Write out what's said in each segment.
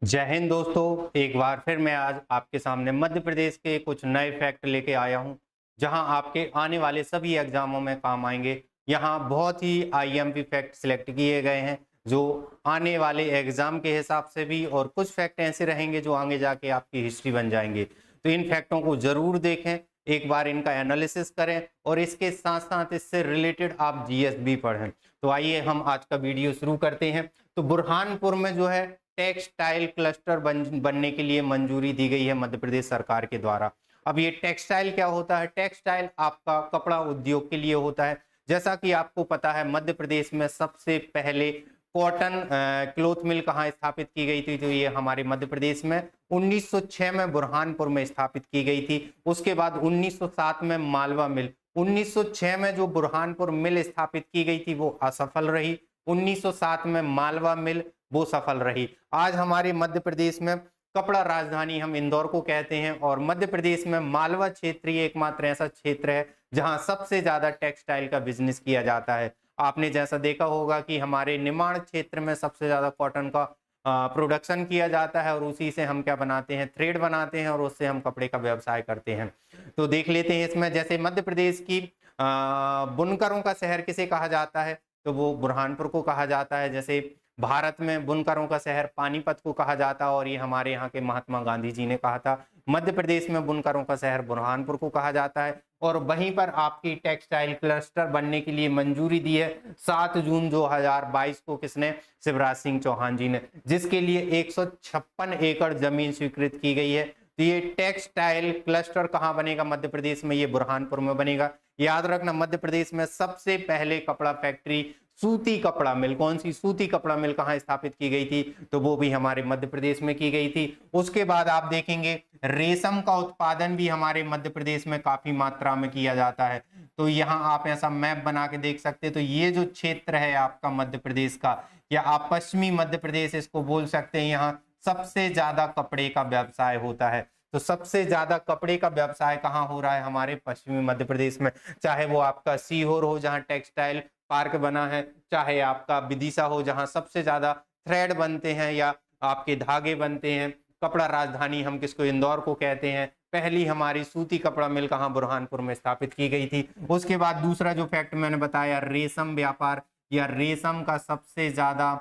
जय हिंद दोस्तों। एक बार फिर मैं आज आपके सामने मध्य प्रदेश के कुछ नए फैक्ट लेके आया हूं, जहां आपके आने वाले सभी एग्जामों में काम आएंगे। यहां बहुत ही आईएमपी फैक्ट सिलेक्ट किए गए हैं जो आने वाले एग्जाम के हिसाब से भी, और कुछ फैक्ट ऐसे रहेंगे जो आगे जाके आपकी हिस्ट्री बन जाएंगे। तो इन फैक्टों को जरूर देखें, एक बार इनका एनालिसिस करें और इसके साथ साथ इससे रिलेटेड आप जीएस भी पढ़ें। तो आइए हम आज का वीडियो शुरू करते हैं। तो बुरहानपुर में जो है टेक्सटाइल क्लस्टर बनने के लिए मंजूरी दी गई है मध्य प्रदेश सरकार के द्वारा। अब ये टेक्सटाइल क्या होता है? टेक्सटाइल आपका कपड़ा उद्योग के लिए होता है। जैसा कि आपको पता है, मध्य प्रदेश में सबसे पहले कॉटन क्लोथ मिल कहाँ स्थापित की गई थी? तो ये हमारे मध्य प्रदेश में 1906 में बुरहानपुर में स्थापित की गई थी। उसके बाद 1907 में मालवा मिल। 1906 में जो बुरहानपुर मिल स्थापित की गई थी वो असफल रही। 1907 में मालवा मिल वो सफल रही। आज हमारे मध्य प्रदेश में कपड़ा राजधानी हम इंदौर को कहते हैं, और मध्य प्रदेश में मालवा क्षेत्र ही एकमात्र ऐसा क्षेत्र है जहां सबसे ज्यादा टेक्सटाइल का बिजनेस किया जाता है। आपने जैसा देखा होगा कि हमारे निमाड़ क्षेत्र में सबसे ज्यादा कॉटन का प्रोडक्शन किया जाता है, और उसी से हम क्या बनाते हैं? थ्रेड बनाते हैं, और उससे हम कपड़े का व्यवसाय करते हैं। तो देख लेते हैं इसमें, जैसे मध्य प्रदेश की बुनकरों का शहर किसे कहा जाता है? तो वो बुरहानपुर को कहा जाता है। जैसे भारत में बुनकरों का शहर पानीपत को कहा जाता है, और ये हमारे यहाँ के महात्मा गांधी जी ने कहा था। मध्य प्रदेश में बुनकरों का शहर बुरहानपुर को कहा जाता है। और वहीं पर आपकी टेक्सटाइल क्लस्टर बनने के लिए मंजूरी दी है 7 जून 2022 को। किसने? शिवराज सिंह चौहान जी ने, जिसके लिए 156 एकड़ जमीन स्वीकृत की गई है। तो ये टेक्सटाइल क्लस्टर कहाँ बनेगा? मध्य प्रदेश में, ये बुरहानपुर में बनेगा। याद रखना, मध्य प्रदेश में सबसे पहले कपड़ा फैक्ट्री सूती कपड़ा मिल, कौन सी? सूती कपड़ा मिल कहाँ स्थापित की गई थी? तो वो भी हमारे मध्य प्रदेश में की गई थी। उसके बाद आप देखेंगे रेशम का उत्पादन भी हमारे मध्य प्रदेश में काफी मात्रा में किया जाता है। तो यहाँ आप ऐसा मैप बना के देख सकते हैं। तो ये जो क्षेत्र है आपका मध्य प्रदेश का, या आप पश्चिमी मध्य प्रदेश इसको बोल सकते हैं, यहाँ सबसे ज्यादा कपड़े का व्यवसाय होता है। तो सबसे ज्यादा कपड़े का व्यवसाय कहाँ हो रहा है? हमारे पश्चिमी मध्य प्रदेश में। चाहे वो आपका सीहोर हो जहाँ टेक्सटाइल पार्क बना है, चाहे आपका विदिशा हो जहां सबसे ज्यादा थ्रेड बनते हैं या आपके धागे बनते हैं। कपड़ा राजधानी हम किसको? इंदौर को कहते हैं। पहली हमारी सूती कपड़ा मिल कहां? बुरहानपुर में स्थापित की गई थी। उसके बाद दूसरा जो फैक्ट मैंने बताया, रेशम व्यापार या रेशम का सबसे ज्यादा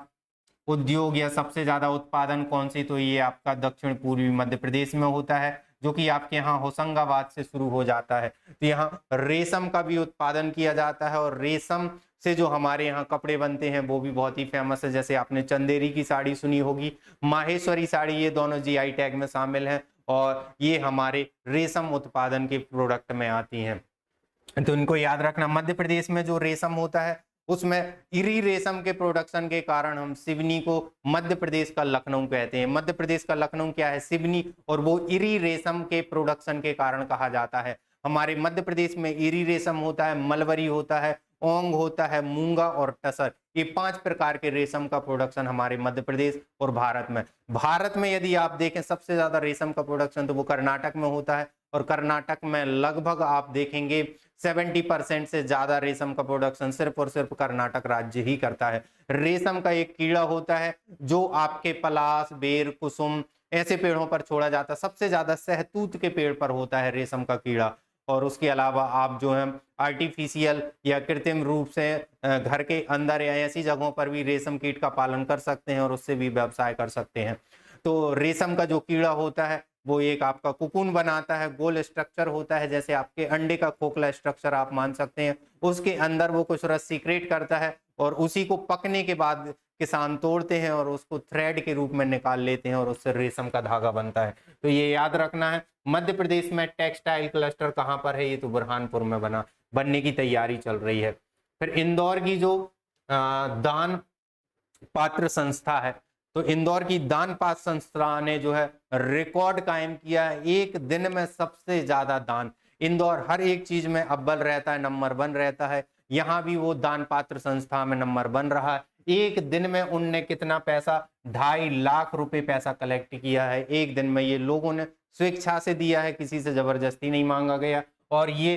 उद्योग या सबसे ज्यादा उत्पादन कौन सी? तो ये आपका दक्षिण पूर्वी मध्य प्रदेश में होता है, जो कि आपके यहाँ होशंगाबाद से शुरू हो जाता है। तो यहाँ रेशम का भी उत्पादन किया जाता है, और रेशम से जो हमारे यहाँ कपड़े बनते हैं वो भी बहुत ही फेमस है। जैसे आपने चंदेरी की साड़ी सुनी होगी, माहेश्वरी साड़ी, ये दोनों जीआई टैग में शामिल हैं, और ये हमारे रेशम उत्पादन के प्रोडक्ट में आती हैं। तो इनको याद रखना, मध्य प्रदेश में जो रेशम होता है उसमें इरी रेशम के प्रोडक्शन के कारण हम सिवनी को मध्य प्रदेश का लखनऊ कहते हैं। मध्य प्रदेश का लखनऊ क्या है? सिवनी। और वो इरी रेशम के प्रोडक्शन के कारण कहा जाता है। हमारे मध्य प्रदेश में इरी रेशम होता है, मलबरी होता है, ओंग होता है, मूंगा और टसर। ये 5 प्रकार के रेशम का प्रोडक्शन हमारे मध्य प्रदेश और भारत में यदि आप देखें सबसे ज्यादा रेशम का प्रोडक्शन तो वो कर्नाटक में होता है। और कर्नाटक में लगभग आप देखेंगे 70% से ज्यादा रेशम का प्रोडक्शन सिर्फ और सिर्फ कर्नाटक राज्य ही करता है। रेशम का एक कीड़ा होता है जो आपके पलाश, बेर, कुसुम ऐसे पेड़ों पर छोड़ा जाता है। सबसे ज्यादा सहतूत के पेड़ पर होता है रेशम का कीड़ा। और उसके अलावा आप जो है आर्टिफिशियल या कृत्रिम रूप से घर के अंदर या ऐसी जगहों पर भी रेशम कीट का पालन कर सकते हैं, और उससे भी व्यवसाय कर सकते हैं। तो रेशम का जो कीड़ा होता है वो एक आपका कुकुन बनाता है, गोल स्ट्रक्चर होता है, जैसे आपके अंडे का खोखला स्ट्रक्चर आप मान सकते हैं। उसके अंदर वो कुछ रस सीक्रेट करता है, और उसी को पकने के बाद किसान तोड़ते हैं और उसको थ्रेड के रूप में निकाल लेते हैं, और उससे रेशम का धागा बनता है। तो ये याद रखना है। मध्य प्रदेश में टेक्सटाइल क्लस्टर कहाँ पर है? ये तो बुरहानपुर में बनने की तैयारी चल रही है। फिर इंदौर की जो दान पात्र संस्था है, तो इंदौर की दान पात्र संस्था ने जो है रिकॉर्ड कायम किया है। एक दिन में सबसे ज्यादा दान। इंदौर हर एक चीज में अव्वल रहता है, नंबर 1 रहता है। यहाँ भी वो दान पात्र संस्था में नंबर 1 रहा है। एक दिन में उनने कितना पैसा? 2.5 लाख रुपए पैसा कलेक्ट किया है एक दिन में। ये लोगों ने स्वेच्छा से दिया है, किसी से जबरदस्ती नहीं मांगा गया। और ये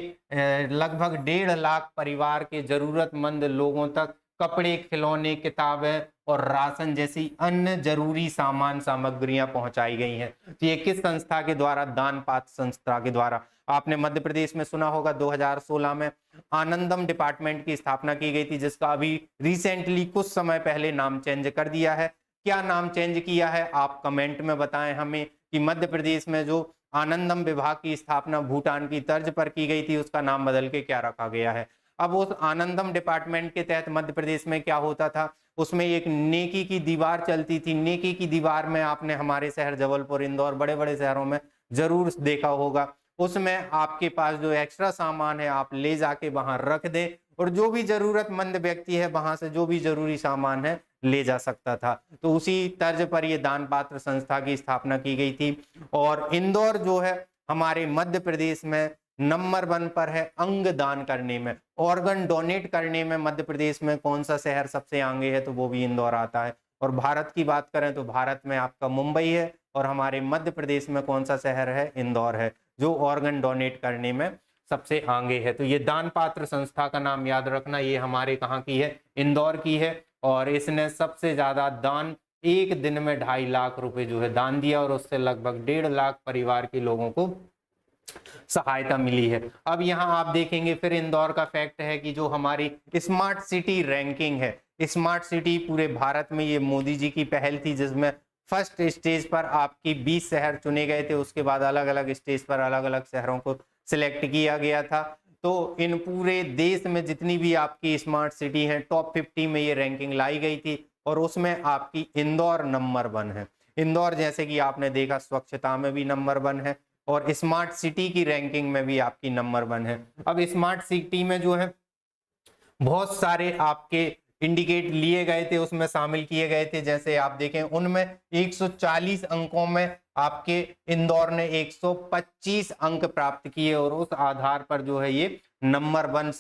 लगभग 1.5 लाख परिवार के जरूरतमंद लोगों तक कपड़े, खिलौने, किताबें और राशन जैसी अन्य जरूरी सामान सामग्रियां पहुंचाई गई हैं। तो ये किस संस्था के द्वारा? दान पात्र संस्था के द्वारा। आपने मध्य प्रदेश में सुना होगा 2016 में आनंदम डिपार्टमेंट की स्थापना की गई थी, जिसका अभी रिसेंटली कुछ समय पहले नाम चेंज कर दिया है। क्या नाम चेंज किया है आप कमेंट में बताएं हमें, कि मध्य प्रदेश में जो आनंदम विभाग की स्थापना भूटान की तर्ज पर की गई थी, उसका नाम बदल के क्या रखा गया है। अब उस आनंदम डिपार्टमेंट के तहत मध्य प्रदेश में क्या होता था, उसमें एक नेकी की दीवार चलती थी। नेकी की दीवार में आपने हमारे शहर जबलपुर, इंदौर, बड़े बड़े शहरों में जरूर देखा होगा। उसमें आपके पास जो एक्स्ट्रा सामान है आप ले जाके वहां रख दें, और जो भी जरूरतमंद व्यक्ति है वहां से जो भी जरूरी सामान है ले जा सकता था। तो उसी तर्ज पर ये दान पात्र संस्था की स्थापना की गई थी। और इंदौर जो है हमारे मध्य प्रदेश में नंबर 1 पर है अंग दान करने में, ऑर्गन डोनेट करने में। मध्य प्रदेश में कौन सा शहर सबसे आगे है, तो वो भी इंदौर आता है। और भारत की बात करें तो भारत में आपका मुंबई है, और हमारे मध्य प्रदेश में कौन सा शहर है? इंदौर है, जो ऑर्गन डोनेट करने में सबसे आगे है। तो ये दान पात्र संस्था का नाम याद रखना, ये हमारे कहाँ की है? इंदौर की है। और इसने सबसे ज्यादा दान, एक दिन में 2.5 लाख रुपए जो है दान दिया, और उससे लगभग 1.5 लाख परिवार के लोगों को सहायता मिली है। अब यहाँ आप देखेंगे फिर इंदौर का फैक्ट है कि जो हमारी स्मार्ट सिटी रैंकिंग है, स्मार्ट सिटी पूरे भारत में ये मोदी जी की पहल थी, जिसमें फर्स्ट स्टेज पर आपकी 20 शहर चुने गए थे। उसके बाद अलग अलग स्टेज पर अलग अलग शहरों को सिलेक्ट किया गया था। तो इन पूरे देश में जितनी भी आपकी स्मार्ट सिटी हैं, टॉप 50 में ये रैंकिंग लाई गई थी, और उसमें आपकी इंदौर नंबर 1 है। इंदौर जैसे कि आपने देखा स्वच्छता में भी नंबर 1 है, और स्मार्ट सिटी की रैंकिंग में भी आपकी नंबर 1 है। अब स्मार्ट सिटी में जो है बहुत सारे आपके इंडिकेट लिए गए थे, उसमें शामिल किए गए थे। जैसे आप देखें उनमें 140 अंकों में आपके इंदौर ने 125 अंक प्राप्त किए, और उस आधार पर जो है ये नंबर 1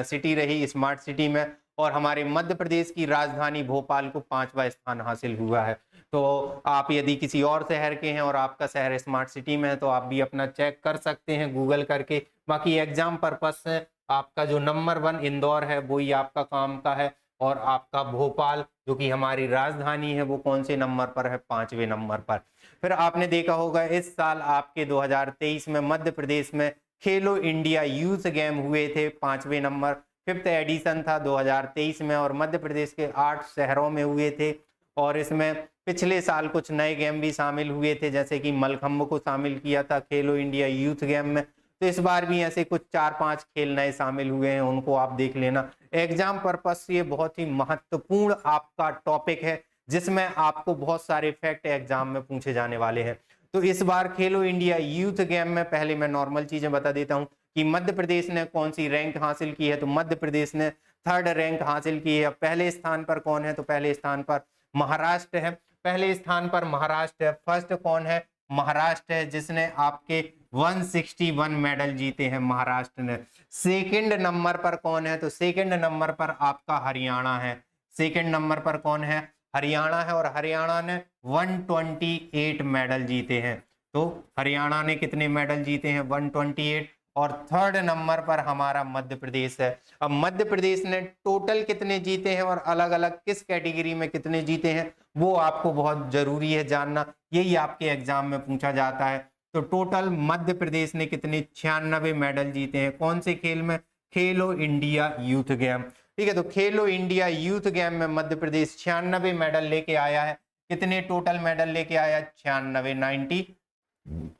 सिटी रही स्मार्ट सिटी में। और हमारे मध्य प्रदेश की राजधानी भोपाल को 5वां स्थान हासिल हुआ है। तो आप यदि किसी और शहर के हैं और आपका शहर स्मार्ट सिटी में है, तो आप भी अपना चेक कर सकते हैं गूगल करके। बाकी एग्जाम पर्पस से आपका जो नंबर 1 इंदौर है वही आपका काम का है, और आपका भोपाल जो कि हमारी राजधानी है वो कौन से नंबर पर है? 5वें नंबर पर। फिर आपने देखा होगा इस साल आपके 2023 में मध्य प्रदेश में खेलो इंडिया यूथ गेम हुए थे, 5वें नंबर, 5th एडिशन था 2023 में, और मध्य प्रदेश के 8 शहरों में हुए थे। और इसमें पिछले साल कुछ नए गेम भी शामिल हुए थे, जैसे कि मलखंब को शामिल किया था खेलो इंडिया यूथ गेम में। तो इस बार भी ऐसे कुछ 4-5 खेल नए शामिल हुए हैं, उनको आप देख लेना। एग्जाम पर्पस से ये बहुत ही महत्वपूर्ण आपका टॉपिक है, जिसमें आपको बहुत सारे फैक्ट एग्जाम में पूछे जाने वाले हैं। तो इस बार खेलो इंडिया यूथ गेम में पहले मैं नॉर्मल चीजें बता देता हूं कि मध्य प्रदेश ने कौन सी रैंक हासिल की है। तो मध्य प्रदेश ने 3rd रैंक हासिल की है। पहले स्थान पर कौन है? तो पहले स्थान पर महाराष्ट्र है। पहले स्थान पर महाराष्ट्र है। फर्स्ट कौन है? महाराष्ट्र है, जिसने आपके 161 मेडल जीते हैं, महाराष्ट्र ने। सेकंड नंबर पर कौन है? तो सेकंड नंबर पर आपका हरियाणा है। सेकंड नंबर पर कौन है? हरियाणा है, और हरियाणा ने 128 मेडल जीते हैं। तो हरियाणा ने कितने मेडल जीते हैं? 128। और 3rd नंबर पर हमारा मध्य प्रदेश है। अब मध्य प्रदेश ने टोटल कितने जीते हैं और अलग अलग किस कैटेगरी में कितने जीते हैं, वो आपको बहुत जरूरी है जानना। यही आपके एग्जाम में पूछा जाता है। तो टोटल मध्य प्रदेश ने कितने? 96 मेडल जीते हैं। कौन से खेल में? खेलो इंडिया यूथ गेम। ठीक है, तो खेलो इंडिया यूथ गेम में मध्य प्रदेश 96 मेडल लेके आया है। कितने टोटल मेडल लेके आया? 96,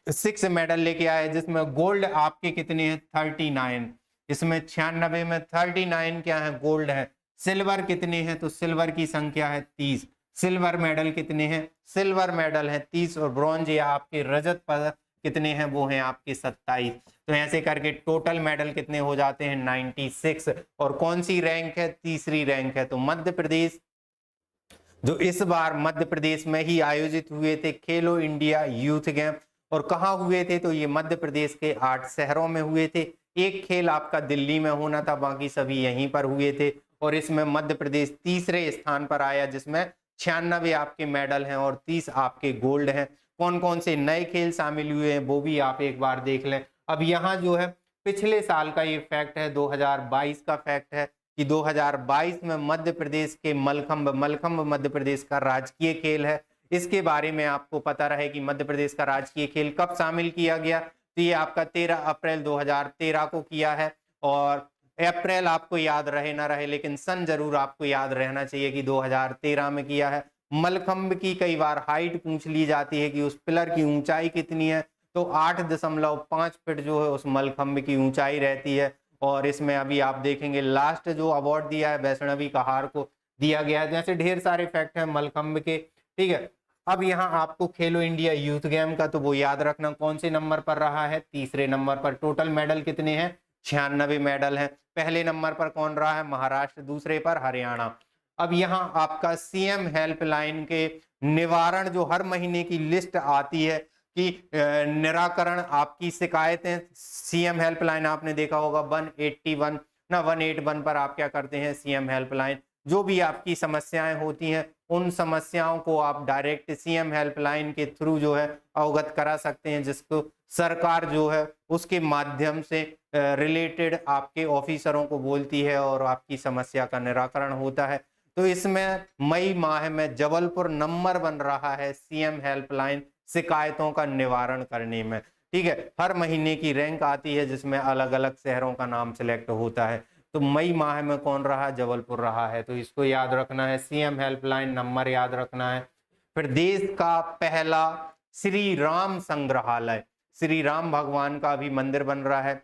96 मेडल लेके आया है, जिसमें गोल्ड आपके कितने हैं? 39। इसमें 96 में 39 क्या है? गोल्ड है। सिल्वर कितने हैं? तो सिल्वर की संख्या है 30। सिल्वर मेडल कितने हैं? सिल्वर मेडल है 30। और ब्रॉन्ज या आपके रजत पदक कितने हैं? वो हैं आपके 27। तो ऐसे करके टोटल मेडल कितने हो जाते हैं? 96। और कौन सी रैंक है? 3री रैंक है। तो मध्य प्रदेश जो इस बार मध्य प्रदेश में ही आयोजित हुए थे खेलो इंडिया यूथ गेम, और कहाँ हुए थे? तो ये मध्य प्रदेश के 8 शहरों में हुए थे। एक खेल आपका दिल्ली में होना था, बाकी सभी यहीं पर हुए थे। और इसमें मध्य प्रदेश 3रे स्थान पर आया, जिसमें 96 आपके मेडल हैं और 30 आपके गोल्ड हैं। कौन कौन से नए खेल शामिल हुए हैं वो भी आप एक बार देख लें। अब यहाँ जो है पिछले साल का ये फैक्ट है, 2022 का फैक्ट है। कि 2022 में मध्य प्रदेश के मलखंभ मलखंभ मध्य प्रदेश का राजकीय खेल है। इसके बारे में आपको पता रहे कि मध्य प्रदेश का राजकीय खेल कब शामिल किया गया, तो ये आपका 13 अप्रैल 2013 को किया है। और अप्रैल आपको याद रहे ना रहे, लेकिन सन जरूर आपको याद रहना चाहिए कि 2013 में किया है। मलखंभ की कई बार हाइट पूछ ली जाती है कि उस पिलर की ऊंचाई कितनी है, तो 8.5 फीट जो है उस मलखंभ की ऊंचाई रहती है। और इसमें अभी आप देखेंगे लास्ट जो अवार्ड दिया है वैष्णवी कहार को दिया गया है। जैसे ढेर सारे फैक्ट हैं मलखंभ के, ठीक है। अब यहाँ आपको खेलो इंडिया यूथ गेम का तो वो याद रखना कौन से नंबर पर रहा है, तीसरे नंबर पर। टोटल मेडल कितने हैं, 96 मेडल हैं। पहले नंबर पर कौन रहा है, महाराष्ट्र, दूसरे पर हरियाणा। अब यहाँ आपका सीएम हेल्पलाइन के निवारण जो हर महीने की लिस्ट आती है कि निराकरण आपकी शिकायतें, सीएम हेल्पलाइन आपने देखा होगा 181 ना 181 पर आप क्या करते हैं, सीएम हेल्पलाइन जो भी आपकी समस्याएं होती हैं उन समस्याओं को आप डायरेक्ट सीएम हेल्पलाइन के थ्रू जो है अवगत करा सकते हैं, जिसको सरकार जो है उसके माध्यम से रिलेटेड आपके ऑफिसरों को बोलती है और आपकी समस्या का निराकरण होता है। तो इसमें मई माह में जबलपुर नंबर बन रहा है सीएम हेल्पलाइन शिकायतों का निवारण करने में, ठीक है। हर महीने की रैंक आती है जिसमें अलग अलग शहरों का नाम सिलेक्ट होता है। तो मई माह में कौन रहा, जबलपुर रहा है, तो इसको याद रखना है, सीएम हेल्पलाइन नंबर याद रखना है। फिर देश का पहला श्री राम संग्रहालय, श्री राम भगवान का भी मंदिर बन रहा है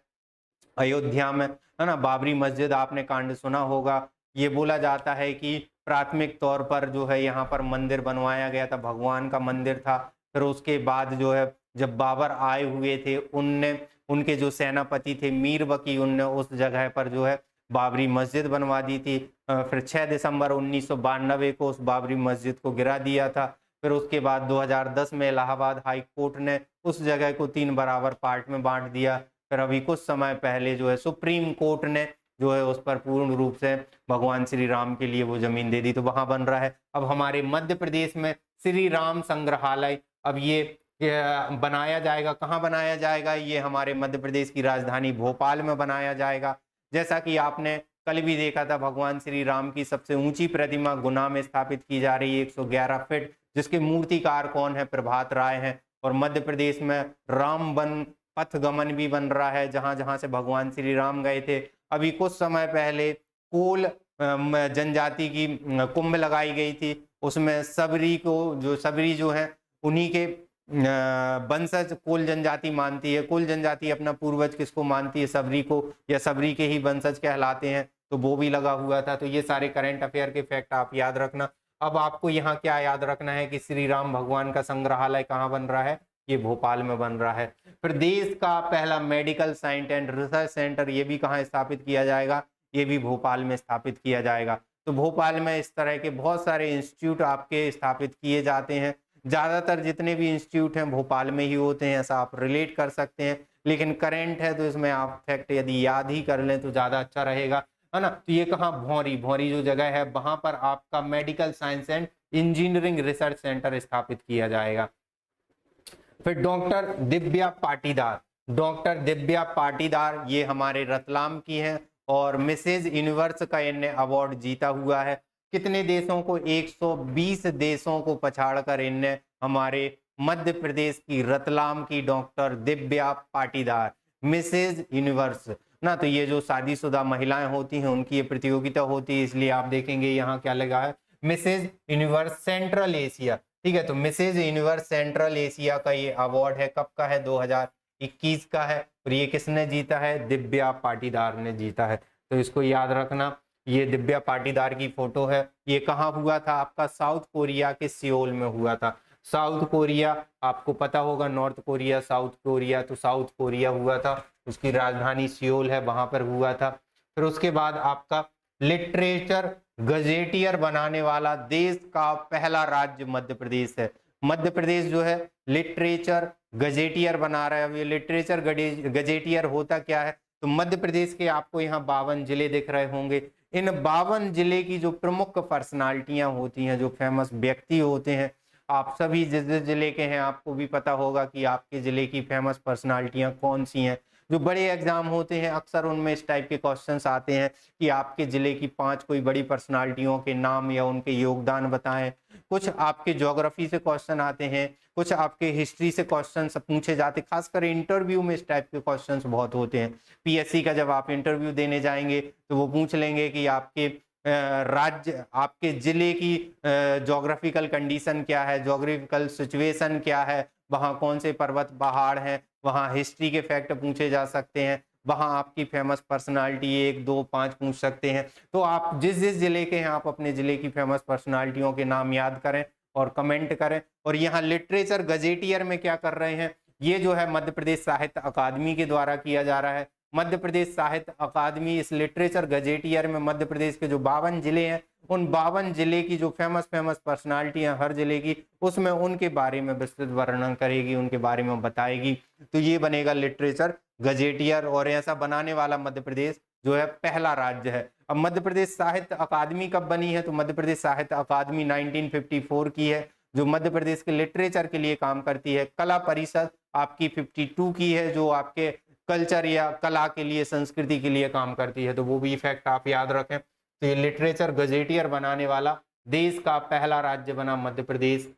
अयोध्या में, है ना। बाबरी मस्जिद आपने कांड सुना होगा। ये बोला जाता है कि प्राथमिक तौर पर जो है यहाँ पर मंदिर बनवाया गया था, भगवान का मंदिर था। फिर उसके बाद जो है जब बाबर आए हुए थे उनने, उनके जो सेनापति थे मीर बकी, उनने उस जगह पर जो है बाबरी मस्जिद बनवा दी थी। फिर 6 दिसंबर 1992 को उस बाबरी मस्जिद को गिरा दिया था। फिर उसके बाद 2010 में इलाहाबाद हाई कोर्ट ने उस जगह को 3 बराबर पार्ट में बांट दिया। फिर अभी कुछ समय पहले जो है सुप्रीम कोर्ट ने जो है उस पर पूर्ण रूप से भगवान श्री राम के लिए वो जमीन दे दी, तो वहां बन रहा है। अब हमारे मध्य प्रदेश में श्री राम संग्रहालय, अब ये बनाया जाएगा, कहाँ बनाया जाएगा, ये हमारे मध्य प्रदेश की राजधानी भोपाल में बनाया जाएगा। जैसा कि आपने कल भी देखा था, भगवान श्री राम की सबसे ऊंची प्रतिमा गुना में स्थापित की जा रही है 111 फीट, जिसके मूर्तिकार कौन है, प्रभात राय हैं। और मध्य प्रदेश में राम वन पथ गमन भी बन रहा है, जहां जहां से भगवान श्री राम गए थे। अभी कुछ समय पहले कोल जनजाति की कुंभ लगाई गई थी, उसमें सबरी को, जो सबरी जो है उन्हीं के वंशज कोल जनजाति मानती है। कोल जनजाति अपना पूर्वज किसको मानती है, सबरी को, या सबरी के ही वंशज कहलाते हैं, तो वो भी लगा हुआ था। तो ये सारे करंट अफेयर के फैक्ट आप याद रखना। अब आपको यहाँ क्या याद रखना है कि श्री राम भगवान का संग्रहालय कहाँ बन रहा है, ये भोपाल में बन रहा है। फिर देश का पहला medical science and research centre, ये भी कहाँ स्थापित किया जाएगा, ये भी भोपाल में स्थापित किया जाएगा। तो भोपाल में इस तरह के बहुत सारे इंस्टीट्यूट आपके स्थापित किए जाते हैं। ज्यादातर जितने भी इंस्टीट्यूट हैं भोपाल में ही होते हैं, ऐसा आप रिलेट कर सकते हैं। लेकिन करंट है तो इसमें आप फैक्ट यदि याद ही कर लें तो ज्यादा अच्छा रहेगा, है ना। तो ये कहाँ, भौरी, भौरी जो जगह है वहां पर आपका medical science and engineering research centre स्थापित किया जाएगा। फिर डॉक्टर दिव्या पाटीदार, डॉक्टर दिव्या पाटीदार ये हमारे रतलाम की हैं और मिसेज यूनिवर्स का इनने अवार्ड जीता हुआ है। कितने देशों को, 120 देशों को पछाड़कर इनने हमारे मध्य प्रदेश की रतलाम की doctor Divya Patidar, Mrs Universe ना। तो ये जो शादीशुदा महिलाएं होती हैं उनकी ये प्रतियोगिता होती है, इसलिए आप देखेंगे यहाँ क्या लगा है, मिसेज यूनिवर्स सेंट्रल एशिया, ठीक है। तो मिसेज यूनिवर्स सेंट्रल एशिया का ये अवार्ड है, कब का है, 2021 का है। और ये किसने जीता है, दिव्या पाटीदार ने जीता है। तो इसको याद रखना। ये दिव्या पाटीदार की फोटो है। ये कहाँ हुआ था आपका, साउथ कोरिया के सियोल में हुआ था। साउथ कोरिया आपको पता होगा, नॉर्थ कोरिया, साउथ कोरिया, तो साउथ कोरिया हुआ था, उसकी राजधानी सियोल है, वहां पर हुआ था। फिर उसके बाद आपका लिटरेचर गजेटियर बनाने वाला देश का पहला राज्य मध्य प्रदेश है। मध्य प्रदेश जो है लिटरेचर गजेटियर बना रहा है। अब ये लिटरेचर गजेटियर होता क्या है, तो मध्य प्रदेश के आपको यहाँ 52 जिले दिख रहे होंगे। इन 52 जिले की जो प्रमुख पर्सनालिटियां होती हैं, जो फेमस व्यक्ति होते हैं, आप सभी जिस जिले के हैं आपको भी पता होगा कि आपके जिले की फेमस पर्सनालिटियां कौन सी हैं। जो बड़े एग्जाम होते हैं अक्सर उनमें इस टाइप के क्वेश्चंस आते हैं कि आपके जिले की 5 कोई बड़ी पर्सनालिटियों के नाम या उनके योगदान बताएं। कुछ आपके ज्योग्राफी से क्वेश्चन आते हैं, कुछ आपके हिस्ट्री से क्वेश्चन पूछे जाते हैं। खासकर इंटरव्यू में इस टाइप के क्वेश्चंस बहुत होते हैं। पीएससी का जब आप इंटरव्यू देने जाएंगे तो वो पूछ लेंगे कि आपके राज्य, आपके जिले की ज्योग्राफिकल कंडीशन क्या है, ज्योग्राफिकल सिचुएशन क्या है, वहाँ कौन से पर्वत पहाड़ हैं, वहाँ हिस्ट्री के फैक्ट पूछे जा सकते हैं, वहाँ आपकी फेमस पर्सनालिटी 1, 2, 5 पूछ सकते हैं। तो आप जिस जिस जिले के हैं आप अपने जिले की फेमस पर्सनालिटियों के नाम याद करें और कमेंट करें। और यहाँ लिटरेचर गजेटियर में क्या कर रहे हैं, ये जो है मध्य प्रदेश साहित्य अकादमी के द्वारा किया जा रहा है। मध्य प्रदेश साहित्य अकादमी इस लिटरेचर गजेटियर में मध्य प्रदेश के जो 52 जिले हैं उन 52 जिले की जो फेमस पर्सनालिटी हैं हर जिले की, उसमें उनके बारे में विस्तृत वर्णन करेगी, उनके बारे में बताएगी। तो ये बनेगा लिटरेचर गजेटियर, और ऐसा बनाने वाला मध्य प्रदेश जो है पहला राज्य है। अब मध्य प्रदेश साहित्य अकादमी कब बनी है, तो मध्य प्रदेश साहित्य अकादमी 1954 की है, जो मध्य प्रदेश के लिटरेचर के लिए काम करती है। कला परिषद आपकी 52 की है, जो आपके कल्चर या कला के लिए, संस्कृति के लिए काम करती है। तो वो भी फैक्ट आप याद रखें। तो ये लिटरेचर गजेटियर बनाने वाला देश का पहला राज्य बना मध्य प्रदेश।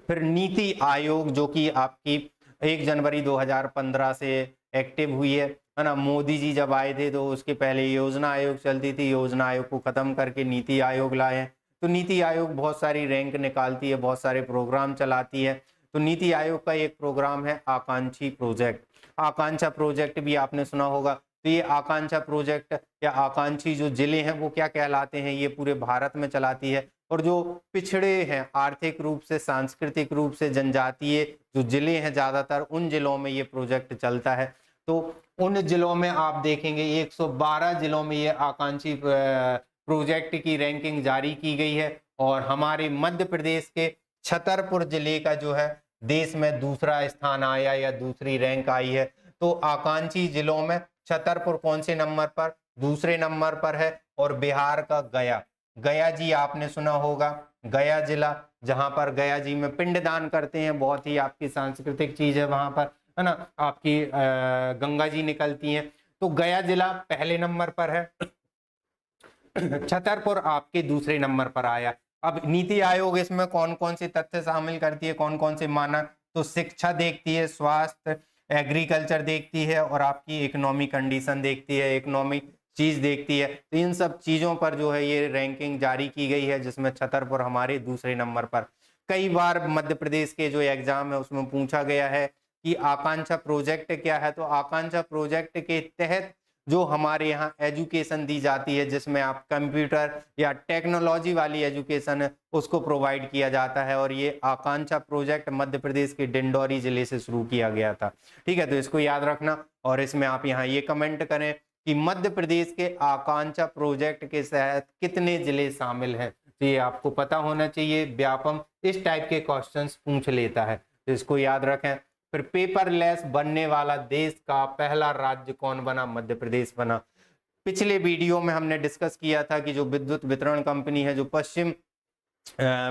फिर नीति आयोग जो कि आपकी 1 जनवरी 2015 से एक्टिव हुई है ना। मोदी जी जब आए थे तो उसके पहले योजना आयोग चलती थी, योजना आयोग को खत्म करके नीति आयोग लाए हैं। तो नीति आयोग बहुत सारी रैंक निकालती है, बहुत सारे प्रोग्राम चलाती है। तो नीति आयोग का एक प्रोग्राम है आकांक्षी प्रोजेक्ट। आकांक्षा प्रोजेक्ट भी आपने सुना होगा। तो ये आकांक्षा प्रोजेक्ट या आकांक्षी जो जिले हैं वो क्या कहलाते हैं, ये पूरे भारत में चलाती है। और जो पिछड़े हैं आर्थिक रूप से, सांस्कृतिक रूप से, जनजातीय जो जिले हैं ज्यादातर, उन जिलों में ये प्रोजेक्ट चलता है। तो उन जिलों में आप देखेंगे 112 जिलों में ये आकांक्षी प्रोजेक्ट की रैंकिंग जारी की गई है। और हमारे मध्य प्रदेश के छतरपुर जिले का जो है देश में दूसरा स्थान आया या दूसरी रैंक आई है। तो आकांक्षी जिलों में छतरपुर कौन से नंबर पर, दूसरे नंबर पर है। और बिहार का गया, गया जी आपने सुना होगा, गया जिला, जहां पर गया जी में पिंडदान करते हैं, बहुत ही आपकी सांस्कृतिक चीज है वहां पर, है ना। आपकी गंगा जी निकलती हैं। तो गया जिला पहले नंबर पर है, छतरपुर आपके दूसरे नंबर पर आया। अब नीति आयोग इसमें कौन कौन से तथ्य शामिल करती है, कौन कौन से मानक, तो शिक्षा देखती है, स्वास्थ्य, एग्रीकल्चर देखती है, और आपकी इकोनॉमिक कंडीशन देखती है, इकोनॉमिक चीज देखती है। तो इन सब चीजों पर जो है ये रैंकिंग जारी की गई है, जिसमें छतरपुर हमारे दूसरे नंबर पर। कई बार मध्य प्रदेश के जो एग्जाम है उसमें पूछा गया है कि आकांक्षा प्रोजेक्ट क्या है। तो आकांक्षा प्रोजेक्ट के तहत जो हमारे यहाँ एजुकेशन दी जाती है, जिसमें आप कंप्यूटर या टेक्नोलॉजी वाली एजुकेशन है उसको प्रोवाइड किया जाता है। और ये आकांक्षा प्रोजेक्ट मध्य प्रदेश के डिंडौरी जिले से शुरू किया गया था। ठीक है, तो इसको याद रखना। और इसमें आप यहाँ ये कमेंट करें कि मध्य प्रदेश के आकांक्षा प्रोजेक्ट के तहत कितने जिले शामिल हैं। तो ये आपको पता होना चाहिए। व्यापम इस टाइप के क्वेश्चंस पूछ लेता है, तो इसको याद रखें। फिर पेपरलेस बनने वाला देश का पहला राज्य कौन बना, मध्य प्रदेश बना। पिछले वीडियो में हमने डिस्कस किया था कि जो विद्युत वितरण कंपनी है, जो पश्चिम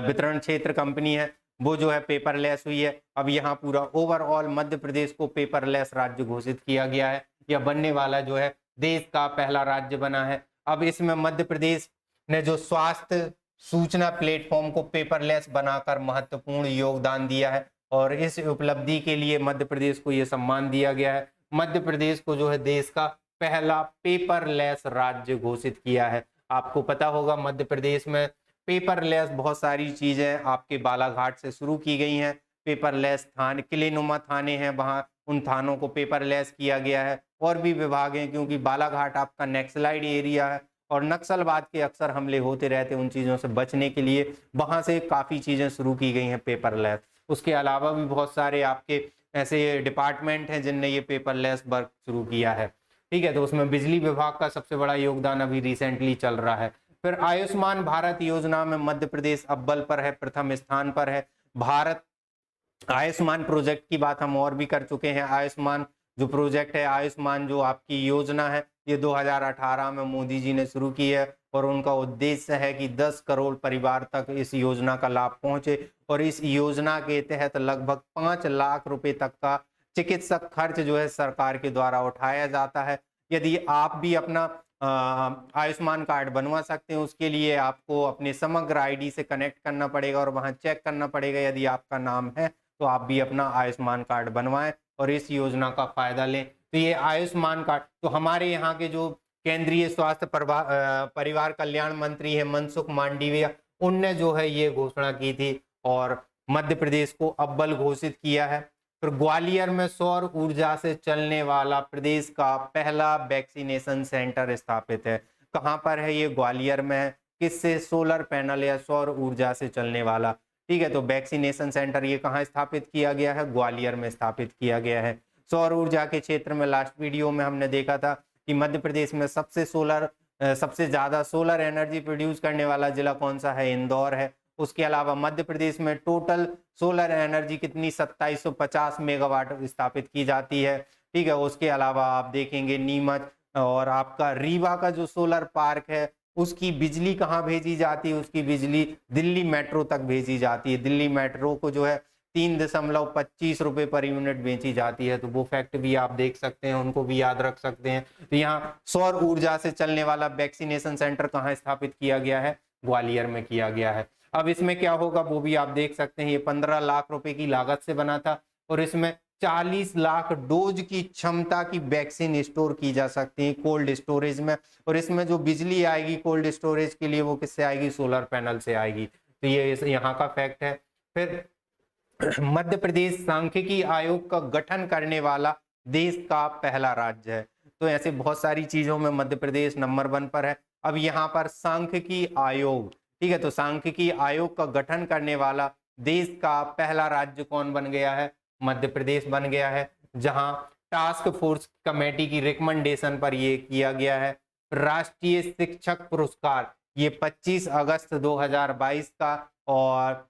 वितरण क्षेत्र कंपनी है, वो जो है पेपरलेस हुई है। अब यहाँ पूरा ओवरऑल मध्य प्रदेश को पेपरलेस राज्य घोषित किया गया है, या बनने वाला जो है देश का पहला राज्य बना है। अब इसमें मध्य प्रदेश ने जो स्वास्थ्य सूचना प्लेटफॉर्म को पेपरलेस बनाकर महत्वपूर्ण योगदान दिया है, और इस उपलब्धि के लिए मध्य प्रदेश को यह सम्मान दिया गया है। मध्य प्रदेश को जो है देश का पहला पेपरलेस राज्य घोषित किया है। आपको पता होगा मध्य प्रदेश में पेपरलेस बहुत सारी चीजें आपके बालाघाट से शुरू की गई हैं। पेपरलेस थाने, किलेनुमा थाने हैं, वहां उन थानों को पेपरलेस किया गया है। और भी विभाग हैं, क्योंकि बालाघाट आपका नक्सलाइड एरिया है और नक्सलवाद के अक्सर हमले होते रहते हैं। उन चीजों से बचने के लिए वहां से काफी चीजें शुरू की गई हैं पेपरलेस। उसके अलावा भी बहुत सारे आपके ऐसे डिपार्टमेंट हैं जिनने ये पेपरलेस वर्क शुरू किया है। ठीक है, तो उसमें बिजली विभाग का सबसे बड़ा योगदान अभी रिसेंटली चल रहा है। फिर आयुष्मान भारत योजना में मध्य प्रदेश अव्वल पर है, प्रथम स्थान पर है। भारत आयुष्मान प्रोजेक्ट की बात हम और भी कर चुके हैं। आयुष्मान जो प्रोजेक्ट है, आयुष्मान जो आपकी योजना है, ये 2018 में मोदी जी ने शुरू की है। और उनका उद्देश्य है कि 10 करोड़ परिवार तक इस योजना का लाभ पहुंचे। और इस योजना के तहत लगभग 5 लाख रुपए तक का चिकित्सक खर्च जो है सरकार के द्वारा उठाया जाता है। यदि आप भी अपना आयुष्मान कार्ड बनवा सकते हैं, उसके लिए आपको अपने समग्र आईडी से कनेक्ट करना पड़ेगा और वहां चेक करना पड़ेगा यदि आपका नाम है तो आप भी अपना आयुष्मान कार्ड बनवाएं और इस योजना का फायदा लें। तो ये आयुष्मान कार्ड तो हमारे यहाँ के जो केंद्रीय स्वास्थ्य परिवार कल्याण मंत्री है मनसुख मांडविया, उनने जो है ये घोषणा की थी और मध्य प्रदेश को अव्वल घोषित किया है। फिर ग्वालियर में सौर ऊर्जा से चलने वाला प्रदेश का पहला वैक्सीनेशन सेंटर स्थापित है। कहाँ पर है ये? ग्वालियर में है। किससे? सोलर पैनल या सौर ऊर्जा से चलने वाला। ठीक है, तो वैक्सीनेशन सेंटर ये कहाँ स्थापित किया गया है? ग्वालियर में स्थापित किया गया है। सौर ऊर्जा के क्षेत्र में लास्ट वीडियो में हमने देखा था कि मध्य प्रदेश में सबसे ज्यादा सोलर एनर्जी प्रोड्यूस करने वाला जिला कौन सा है? इंदौर है। उसके अलावा मध्य प्रदेश में टोटल सोलर एनर्जी कितनी? 2750 मेगावाट स्थापित की जाती है। ठीक है, उसके अलावा आप देखेंगे नीमच और आपका रीवा का जो सोलर पार्क है उसकी बिजली कहाँ भेजी जाती है? उसकी बिजली दिल्ली मेट्रो तक भेजी जाती है। दिल्ली मेट्रो को जो है 3.25 रुपए पर यूनिट बेची जाती है। तो वो फैक्ट भी आप देख सकते हैं, उनको भी याद रख सकते हैं। तो यहाँ सौर ऊर्जा से चलने वाला वैक्सीनेशन सेंटर कहाँ स्थापित किया गया है? ग्वालियर में किया गया है। अब इसमें क्या होगा वो भी आप देख सकते हैं। ये 15 लाख रुपए की लागत से बना था और इसमें 40 लाख डोज की क्षमता की वैक्सीन स्टोर की जा सकती है कोल्ड स्टोरेज में। और इसमें जो बिजली आएगी कोल्ड स्टोरेज के लिए वो किससे आएगी? सोलर पैनल से आएगी। तो ये यहाँ का फैक्ट है। फिर मध्य प्रदेश सांख्यिकी आयोग का गठन करने वाला देश का पहला राज्य है। तो ऐसे बहुत सारी चीजों में मध्य प्रदेश नंबर 1 पर है। अब यहाँ पर सांख्यिकी आयोग, ठीक है, तो सांख्यिकी आयोग का गठन करने वाला देश का पहला राज्य कौन बन गया है? मध्य प्रदेश बन गया है, जहां टास्क फोर्स कमेटी की रिकमेंडेशन पर ये किया गया है। राष्ट्रीय शिक्षक पुरस्कार ये 25 अगस्त 2022 का और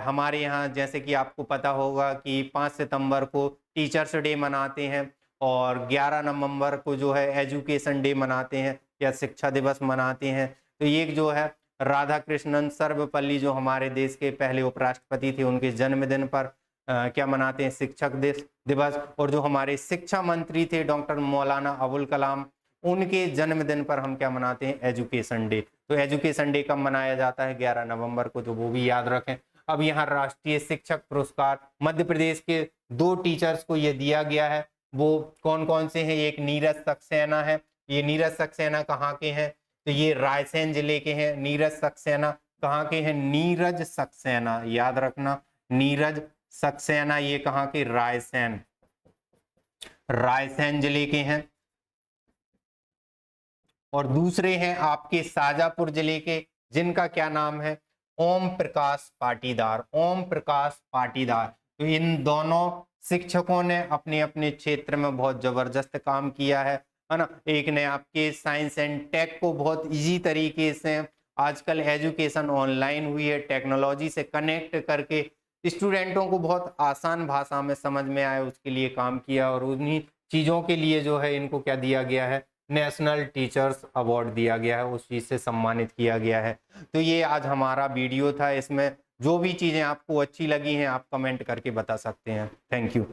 हमारे यहाँ जैसे कि आपको पता होगा कि 5 सितंबर को टीचर्स डे मनाते हैं और 11 नवंबर को जो है एजुकेशन डे मनाते हैं या शिक्षा दिवस मनाते हैं। तो ये जो है राधा कृष्णन सर्वपल्ली जो हमारे देश के पहले उपराष्ट्रपति थे उनके जन्मदिन पर क्या मनाते हैं? शिक्षक दिवस। और जो हमारे शिक्षा मंत्री थे डॉक्टर मौलाना अबुल कलाम, उनके जन्मदिन पर हम क्या मनाते हैं? Education day. तो एजुकेशन डे कब मनाया जाता है? 11 नवंबर को, तो वो भी याद रखें। अब यहाँ राष्ट्रीय शिक्षक पुरस्कार मध्य प्रदेश के 2 टीचर्स को ये दिया गया है। वो कौन कौन से हैं? एक नीरज सक्सेना है। ये नीरज सक्सेना कहाँ के हैं? तो ये रायसेन जिले के हैं। नीरज सक्सेना कहाँ के हैं? नीरज सक्सेना याद रखना, नीरज सक्सेना ये कहाँ के? रायसेन जिले के हैं। और दूसरे हैं आपके शाजापुर जिले के, जिनका क्या नाम है? ओम प्रकाश पाटीदार। ओम प्रकाश पाटीदार। तो इन दोनों शिक्षकों ने अपने अपने क्षेत्र में बहुत जबरदस्त काम किया है ना। एक ने आपके साइंस एंड टेक को बहुत इजी तरीके से, आजकल एजुकेशन ऑनलाइन हुई है, टेक्नोलॉजी से कनेक्ट करके स्टूडेंटों को बहुत आसान भाषा में समझ में आए उसके लिए काम किया। और उन्हीं चीज़ों के लिए जो है इनको क्या दिया गया है? नेशनल टीचर्स अवार्ड दिया गया है, उस चीज़ से सम्मानित किया गया है। तो ये आज हमारा वीडियो था। इसमें जो भी चीज़ें आपको अच्छी लगी हैं आप कमेंट करके बता सकते हैं। Thank you.